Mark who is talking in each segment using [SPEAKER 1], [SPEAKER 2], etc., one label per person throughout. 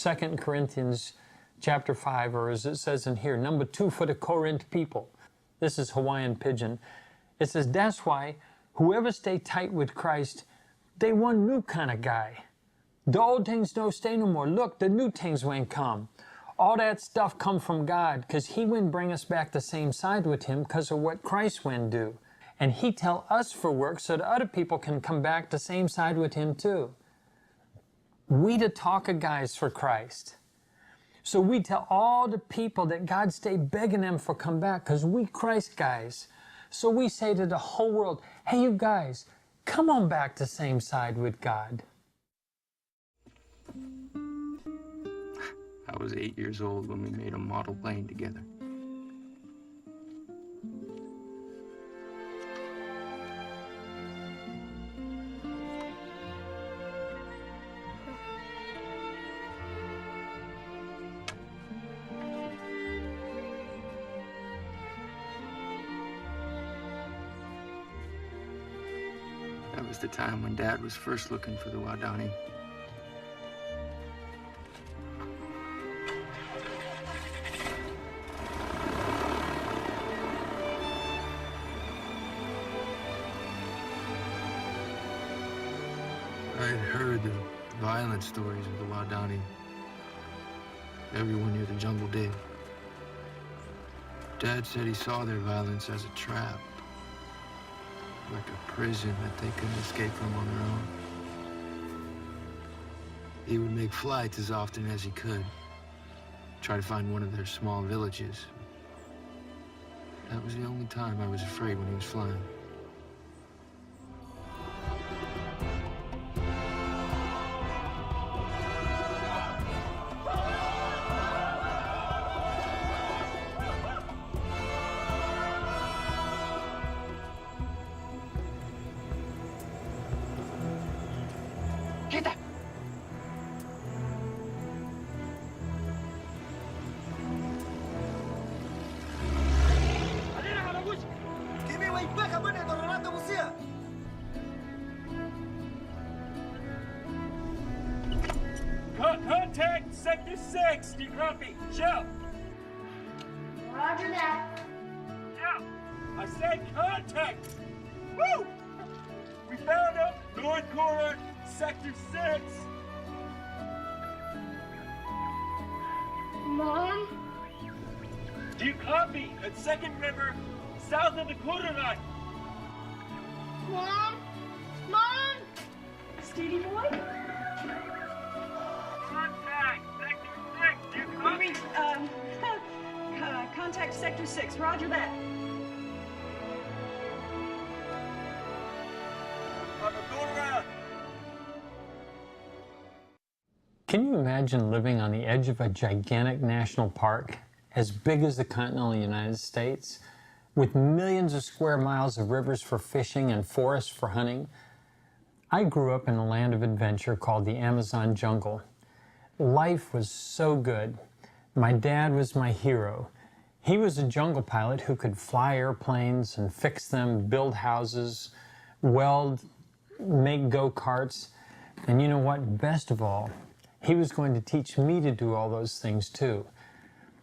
[SPEAKER 1] 2 Corinthians chapter 5, or as it says in here, number 2 for the Corinth people. This is Hawaiian Pidgin. It says, that's why whoever stay tight with Christ, they one new kind of guy. The old things don't stay no more. Look, the new things won't come. All that stuff come from God, because He wouldn't bring us back the same side with Him because of what Christ wouldn't do. And He tell us for work so that other people can come back the same side with Him too. We the talker guys for Christ. So we tell all the people that God stay begging them for come back because we Christ guys. So we say to the whole world, hey you guys, come on back the same side with God.
[SPEAKER 2] I was 8 years old when we made a model plane together. That was the time when Dad was first looking for the Wadani. I had heard the violent stories of the Wadani. Everyone near the jungle did. Dad said he saw their violence as a trap, like a prison that they couldn't escape from on their own. He would make flights as often as he could, try to find one of their small villages. That was the only time I was afraid when he was flying.
[SPEAKER 3] Contact Sector 6. Do you copy? Show.
[SPEAKER 4] Roger that.
[SPEAKER 3] Show. I said contact. Woo! We found him. North corner, Sector 6.
[SPEAKER 4] Mom?
[SPEAKER 3] Do you copy? At Second River, south of the quarter line.
[SPEAKER 4] Mom? Mom? Steady boy?
[SPEAKER 3] Contact Sector 6. Do you copy?
[SPEAKER 5] Contact Sector 6. Roger that.
[SPEAKER 3] I'm going around.
[SPEAKER 1] Can you imagine living on the edge of a gigantic national park as big as the continental United States, with millions of square miles of rivers for fishing and forests for hunting? I grew up in a land of adventure called the Amazon jungle. Life was so good. My dad was my hero. He was a jungle pilot who could fly airplanes and fix them, build houses, weld, make go-karts. And you know what? Best of all, he was going to teach me to do all those things too.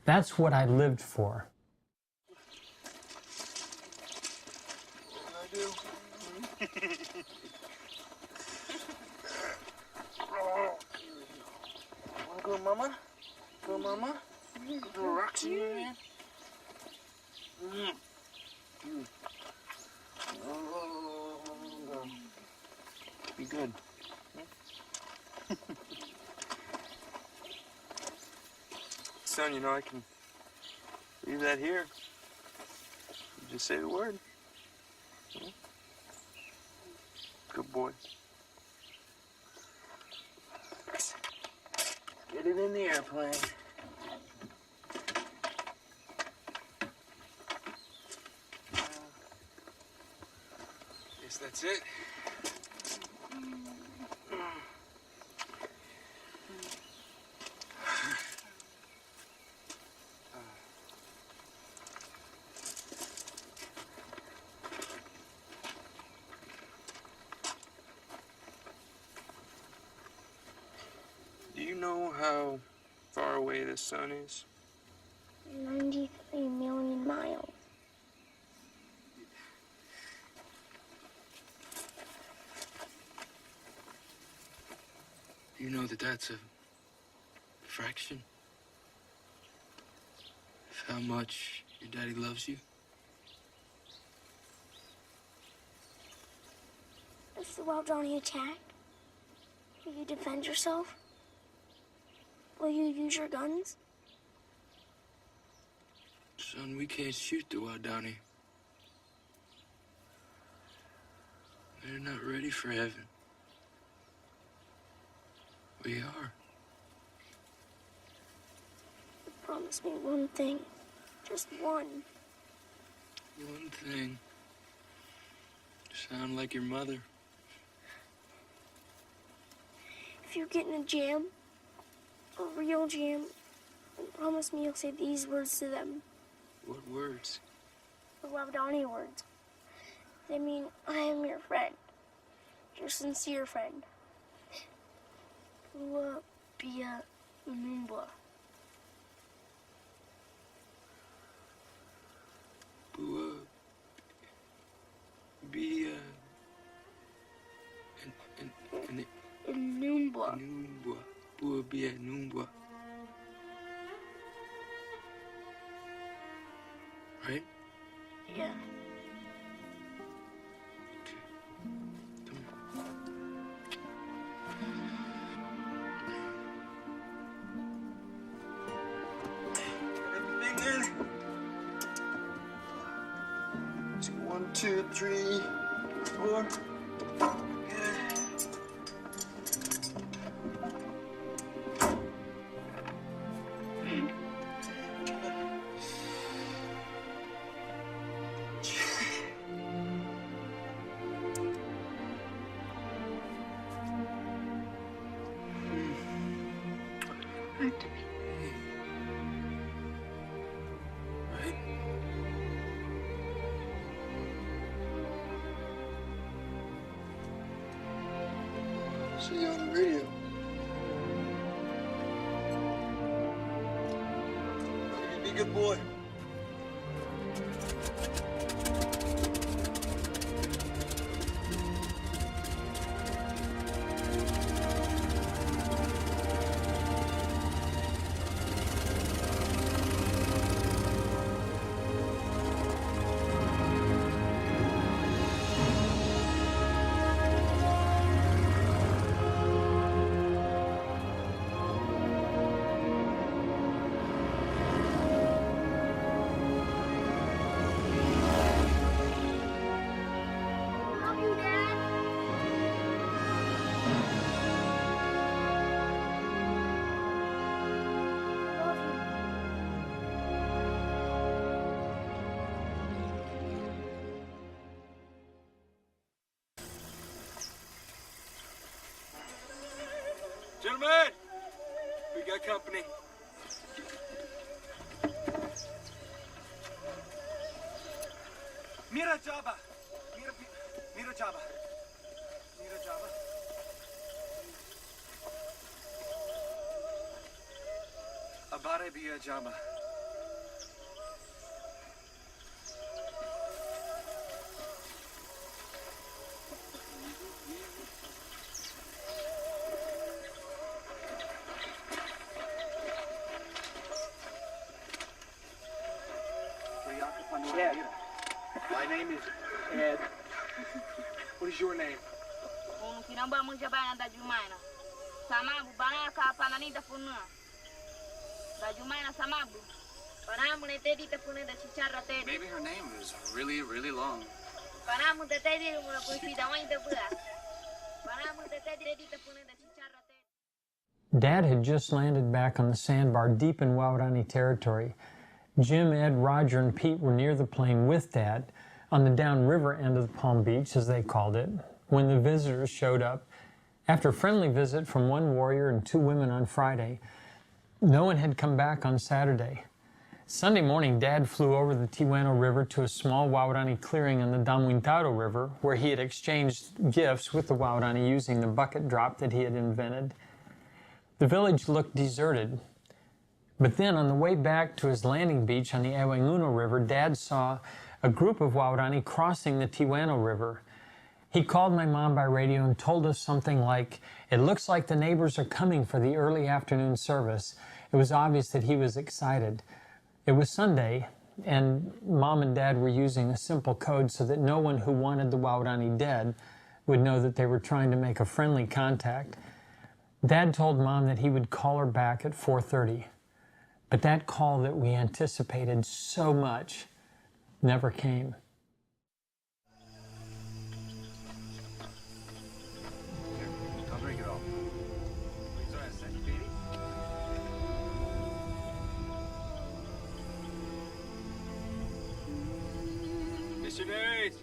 [SPEAKER 1] That's what I lived for.
[SPEAKER 2] Wanna go, Mama? Go, Mama? Go, Roxy, man. Be good. Son, you know I can leave that here. You just say the word. Good boy. Get it in the airplane. Guess that's it. Do you know how far away the sun is?
[SPEAKER 4] 93 million miles.
[SPEAKER 2] You know that that's a fraction of how much your daddy loves you?
[SPEAKER 4] If the Waodani attack, will you defend yourself? Will you use your guns?
[SPEAKER 2] Son, we can't shoot the Waodani. They're not ready for heaven. We are.
[SPEAKER 4] Promise me one thing. Just one.
[SPEAKER 2] One thing. Sound like your mother.
[SPEAKER 4] If you get in a jam, a real jam, then promise me you'll say these words to them.
[SPEAKER 2] What words?
[SPEAKER 4] The Waodani words. They mean, I am your friend. Your sincere friend. Bua Bia Unumbwa.
[SPEAKER 2] Bua. Bia. And
[SPEAKER 4] Unumbwa.
[SPEAKER 2] Numbwa. Bua Bia Numbwa. Right?
[SPEAKER 4] Yeah.
[SPEAKER 2] Everything in. 1, 2, 3, 4. See you on the radio. You be a good boy.
[SPEAKER 4] Love you, Dad. Love you.
[SPEAKER 3] Gentlemen, we got company. Mira Jabba. Mira Jabba. Mira Jabba. Abare Bia Jabba.
[SPEAKER 6] Ed. My name is Ed. What is your name?
[SPEAKER 7] Kinamba munja bana da Jumaina. Samabu bana ka pananita funua. Da Jumaina samabu. Panamu ne tedi te fune da chicharra tedi.
[SPEAKER 6] Maybe her name is really, really long.
[SPEAKER 7] Panamu te tedi mo la kuisi da wani te bua. Panamu te tedi te fune da chicharra tedi.
[SPEAKER 1] Dad had just landed back on the sandbar deep in Waodani territory. Jim, Ed, Roger, and Pete were near the plane with Dad on the downriver end of the Palm Beach, as they called it, when the visitors showed up. After a friendly visit from one warrior and 2 women on Friday, no one had come back on Saturday. Sunday morning, Dad flew over the Tijuana River to a small Waodani clearing on the Damuintado River, where he had exchanged gifts with the Waodani using the bucket drop that he had invented. The village looked deserted. But then on the way back to his landing beach on the Awanguno River, Dad saw a group of Waorani crossing the Tiwano River. He called my mom by radio and told us something like, "It looks like the neighbors are coming for the early afternoon service." It was obvious that he was excited. It was Sunday, and Mom and Dad were using a simple code so that no one who wanted the Waorani dead would know that they were trying to make a friendly contact. Dad told Mom that he would call her back at 4:30, but that call that we anticipated so much never came.
[SPEAKER 3] I'll drink it all. Please don't ask that, baby. Missionaries!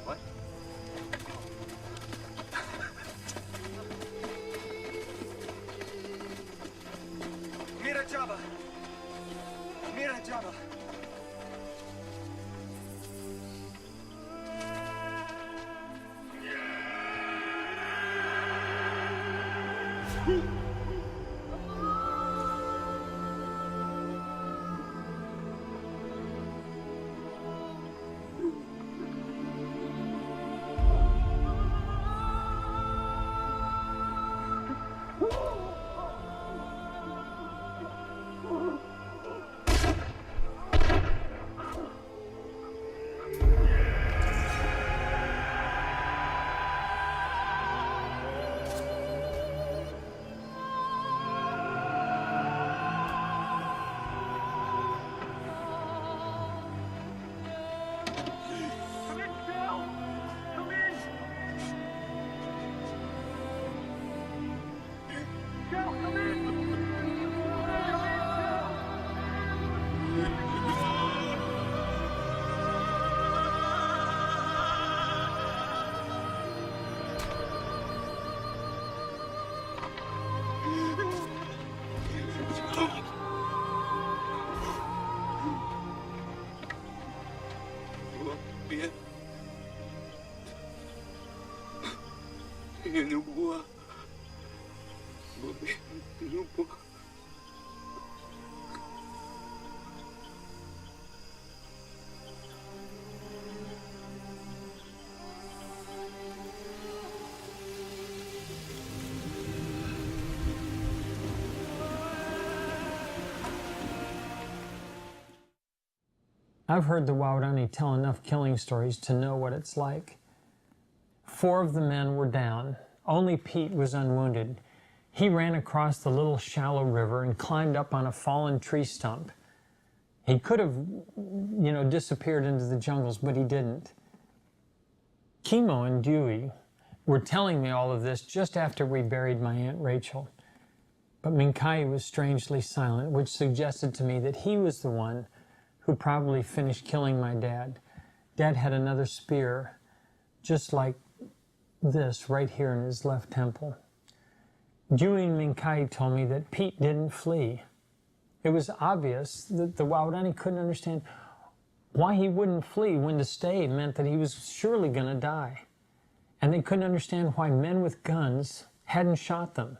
[SPEAKER 3] What? Mira Java! Mira Java!
[SPEAKER 2] Bien. Eu não vou. Não vou.
[SPEAKER 1] I've heard the Waorani tell enough killing stories to know what it's like. 4 of the men were down. Only Pete was unwounded. He ran across the little shallow river and climbed up on a fallen tree stump. He could have, disappeared into the jungles, but he didn't. Kimo and Dewey were telling me all of this just after we buried my Aunt Rachel. But Minkai was strangely silent, which suggested to me that he was the one who probably finished killing my dad. Dad had another spear, just like this right here in his left temple. Dewey and Minkai told me that Pete didn't flee. It was obvious that the Waorani couldn't understand why he wouldn't flee when to stay meant that he was surely going to die. And they couldn't understand why men with guns hadn't shot them.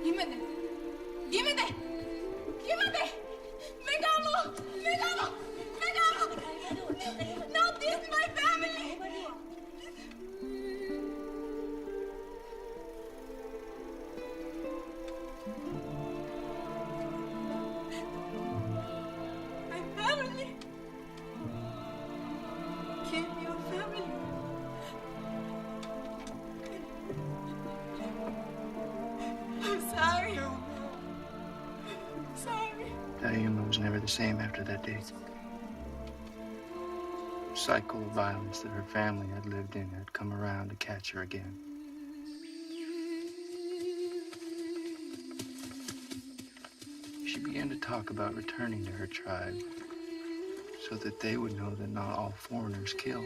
[SPEAKER 8] Give me that. Give me that. Give me that. Megalo. Megalo. Megalo. No, this is my family. My family. Keep your family. I'm sorry. Sorry.
[SPEAKER 2] Diuma was never the same after that day. The cycle of violence that her family had lived in had come around to catch her again. She began to talk about returning to her tribe so that they would know that not all foreigners kill.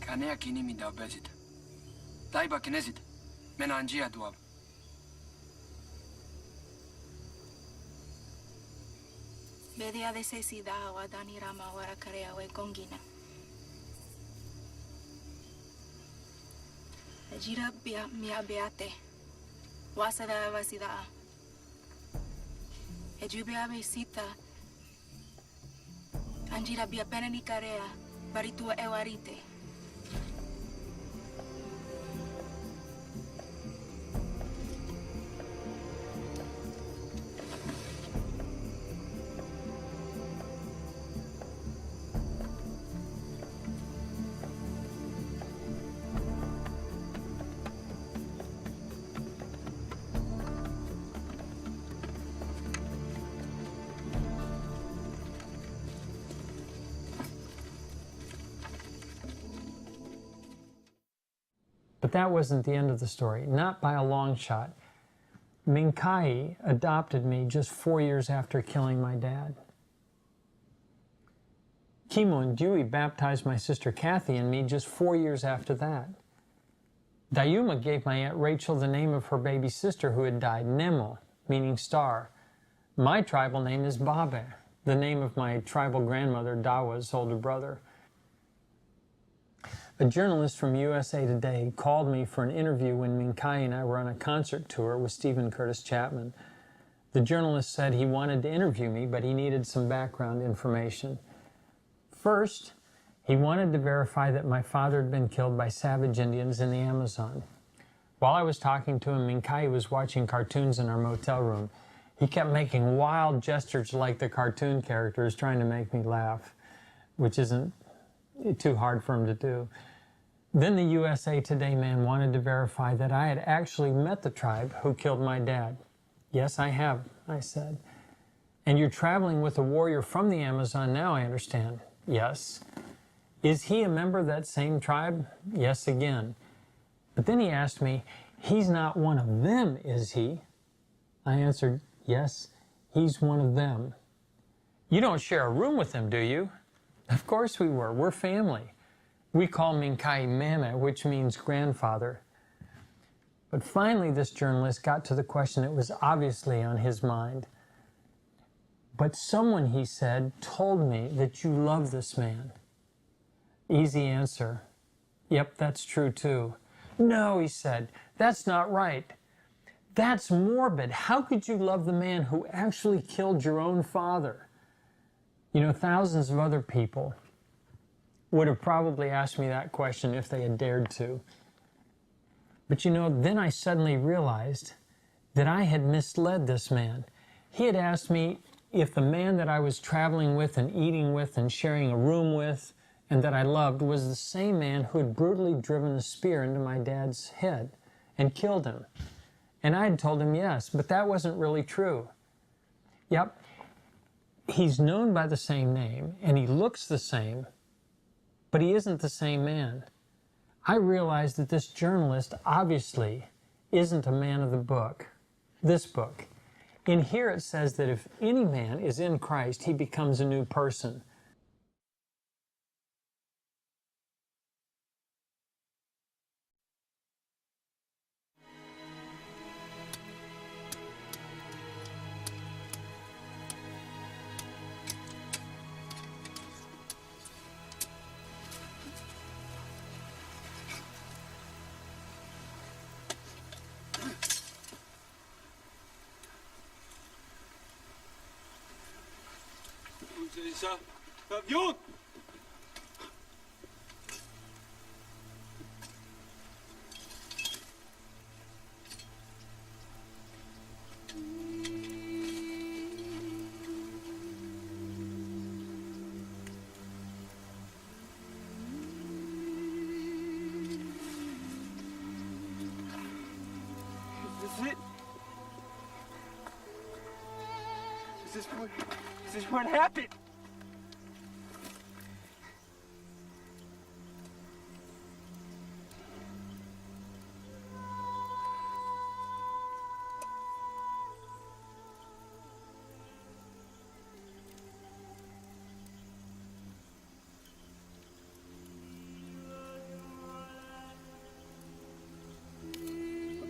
[SPEAKER 9] Kanea kini mi da bezit. Daiba kinezit. Menanjia duab.
[SPEAKER 8] Bedia de sesida wa dani rama wara karea we gongina. Ejira bia mia beate. Wasada vasida. Ejubia besita. Anjira bia penani karea. Baritua ewarite.
[SPEAKER 1] But that wasn't the end of the story, not by a long shot. Minkai adopted me just 4 years after killing my dad. Kimo and Dewey baptized my sister Kathy and me just 4 years after that. Diuma gave my Aunt Rachel the name of her baby sister who had died, Nemo, meaning star. My tribal name is Babe, the name of my tribal grandmother, Dawa's older brother. A journalist from USA Today called me for an interview when Minkai and I were on a concert tour with Stephen Curtis Chapman. The journalist said he wanted to interview me, but he needed some background information. First, he wanted to verify that my father had been killed by savage Indians in the Amazon. While I was talking to him, Minkai was watching cartoons in our motel room. He kept making wild gestures like the cartoon characters, trying to make me laugh, which isn't too hard for him to do. Then the USA Today man wanted to verify that I had actually met the tribe who killed my dad. Yes, I have, I said. And you're traveling with a warrior from the Amazon now, I understand. Yes. Is he a member of that same tribe? Yes, again. But then he asked me, he's not one of them, is he? I answered, yes, he's one of them. You don't share a room with him, do you? Of course we were. We're family. We call Minkai Mame, which means grandfather. But finally this journalist got to the question that was obviously on his mind. But someone, he said, told me that you love this man. Easy answer. Yep, that's true too. No, he said, that's not right. That's morbid. How could you love the man who actually killed your own father? You know, thousands of other people would have probably asked me that question if they had dared to. But you know, then I suddenly realized that I had misled this man. He had asked me if the man that I was traveling with and eating with and sharing a room with and that I loved was the same man who had brutally driven a spear into my dad's head and killed him. And I had told him yes, but that wasn't really true. Yep, he's known by the same name and he looks the same, but he isn't the same man. I realized that this journalist obviously isn't a man of the book, this book. In here it says that if any man is in Christ, he becomes a new person.
[SPEAKER 3] Avión! Is this it? Is this what happened?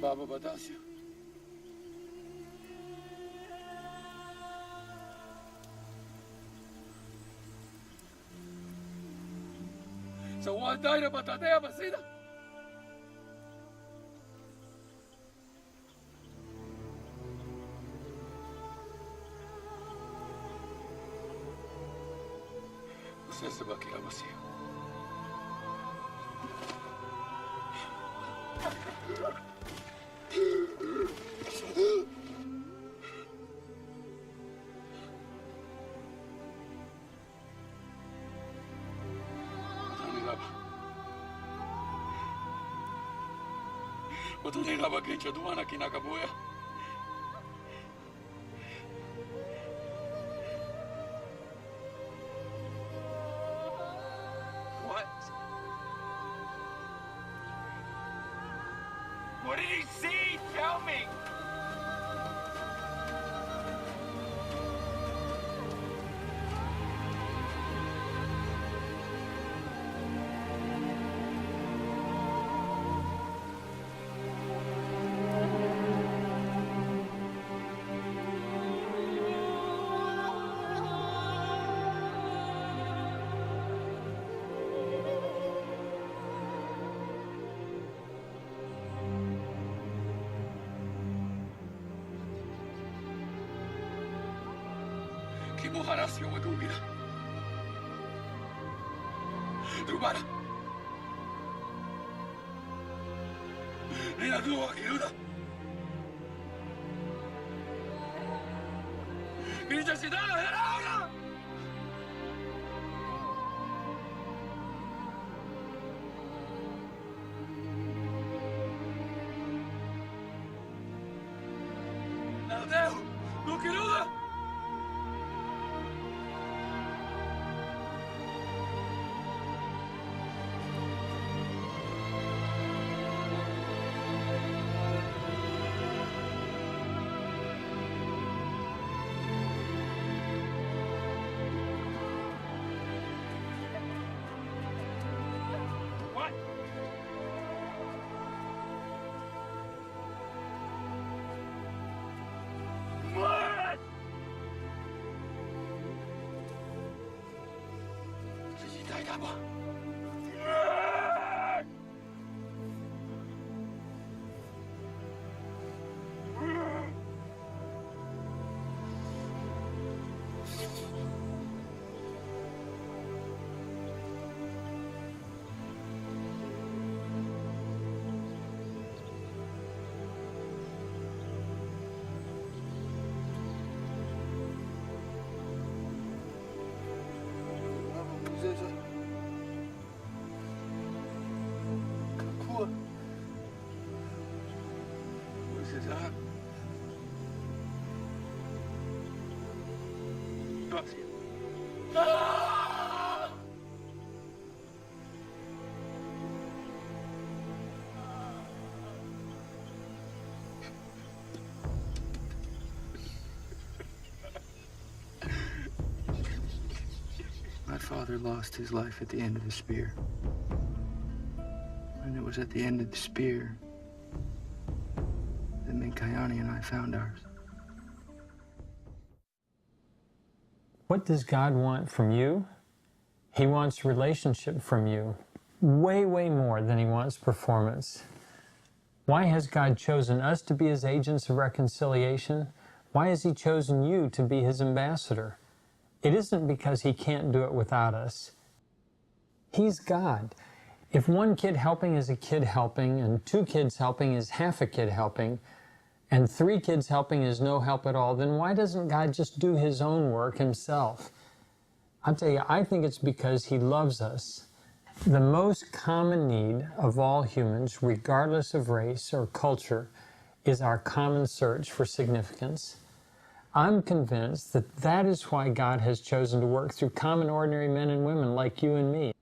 [SPEAKER 9] Baba Badasio. Sawal daira batadea basida. Você se bakira basia. Otanigaba kencha duana kinakabuya.
[SPEAKER 3] What? What did he see? Tell me!
[SPEAKER 9] Kimuharasio wadubira. Rubara. Nina dua kiruda. Necesidad era ahora. Nadeu, no kiruda.
[SPEAKER 3] What? What?
[SPEAKER 9] Sisitai daba.
[SPEAKER 2] father lost his life at the end of the spear. And it was at the end of the spear that Minkayani and I found ours.
[SPEAKER 1] What does God want from you? He wants relationship from you. Way, way more than he wants performance. Why has God chosen us to be his agents of reconciliation? Why has he chosen you to be his ambassador? It isn't because he can't do it without us. He's God. If one kid helping is a kid helping, and 2 kids helping is half a kid helping, and 3 kids helping is no help at all, then why doesn't God just do his own work himself? I'll tell you, I think it's because he loves us. The most common need of all humans, regardless of race or culture, is our common search for significance. I'm convinced that that is why God has chosen to work through common, ordinary men and women like you and me.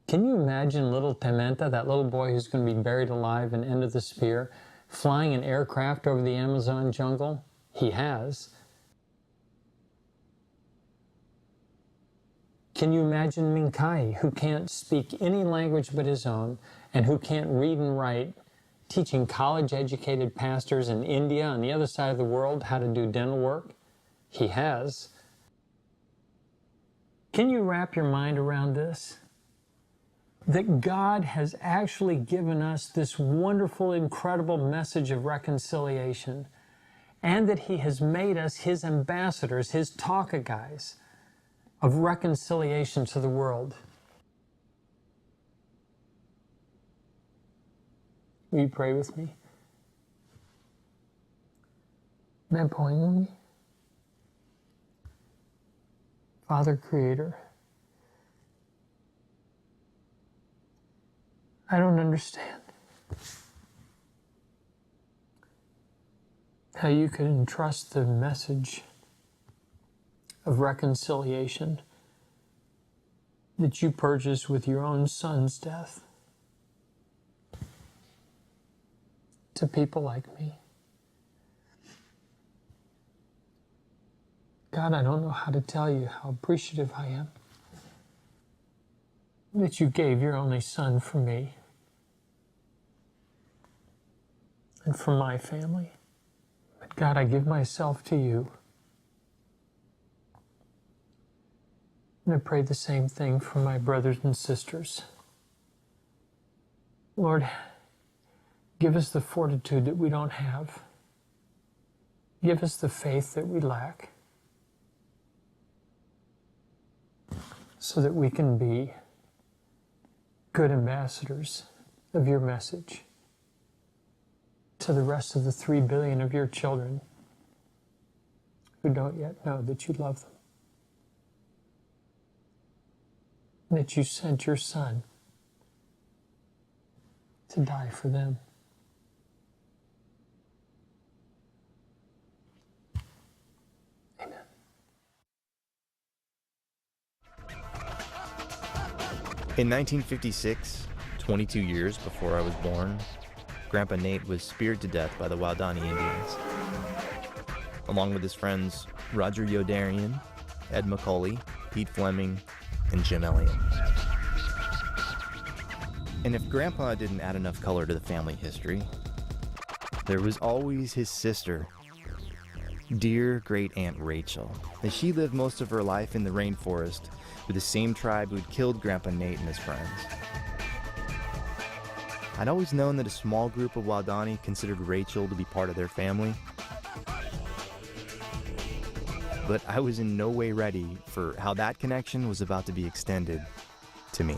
[SPEAKER 1] Can you imagine little Pimenta, that little boy who's going to be buried alive and end of the spear, flying an aircraft over the Amazon jungle? He has. Can you imagine Minkai, who can't speak any language but his own, and who can't read and write, teaching college-educated pastors in India on the other side of the world how to do dental work? He has. Can you wrap your mind around this? That God has actually given us this wonderful, incredible message of reconciliation, and that he has made us his ambassadors, his talker guys of reconciliation to the world. Will you pray with me? Father Creator, I don't understand how you could entrust the message of reconciliation that you purchased with your own son's death to people like me. God, I don't know how to tell you how appreciative I am that you gave your only son for me and for my family. But God, I give myself to you. And I pray the same thing for my brothers and sisters. Lord, give us the fortitude that we don't have. Give us the faith that we lack, so that we can be good ambassadors of your message to the rest of the 3 billion of your children who don't yet know that you love them, and that you sent your son to die for them. Amen.
[SPEAKER 10] In 1956, 22 years before I was born, Grandpa Nate was speared to death by the Waodani Indians, along with his friends Roger Yodarian, Ed McCauley, Pete Fleming, and Jim Elliott. And if Grandpa didn't add enough color to the family history, there was always his sister, dear great Aunt Rachel, as she lived most of her life in the rainforest with the same tribe who'd killed Grandpa Nate and his friends. I'd always known that a small group of Waodani considered Rachel to be part of their family, but I was in no way ready for how that connection was about to be extended to me.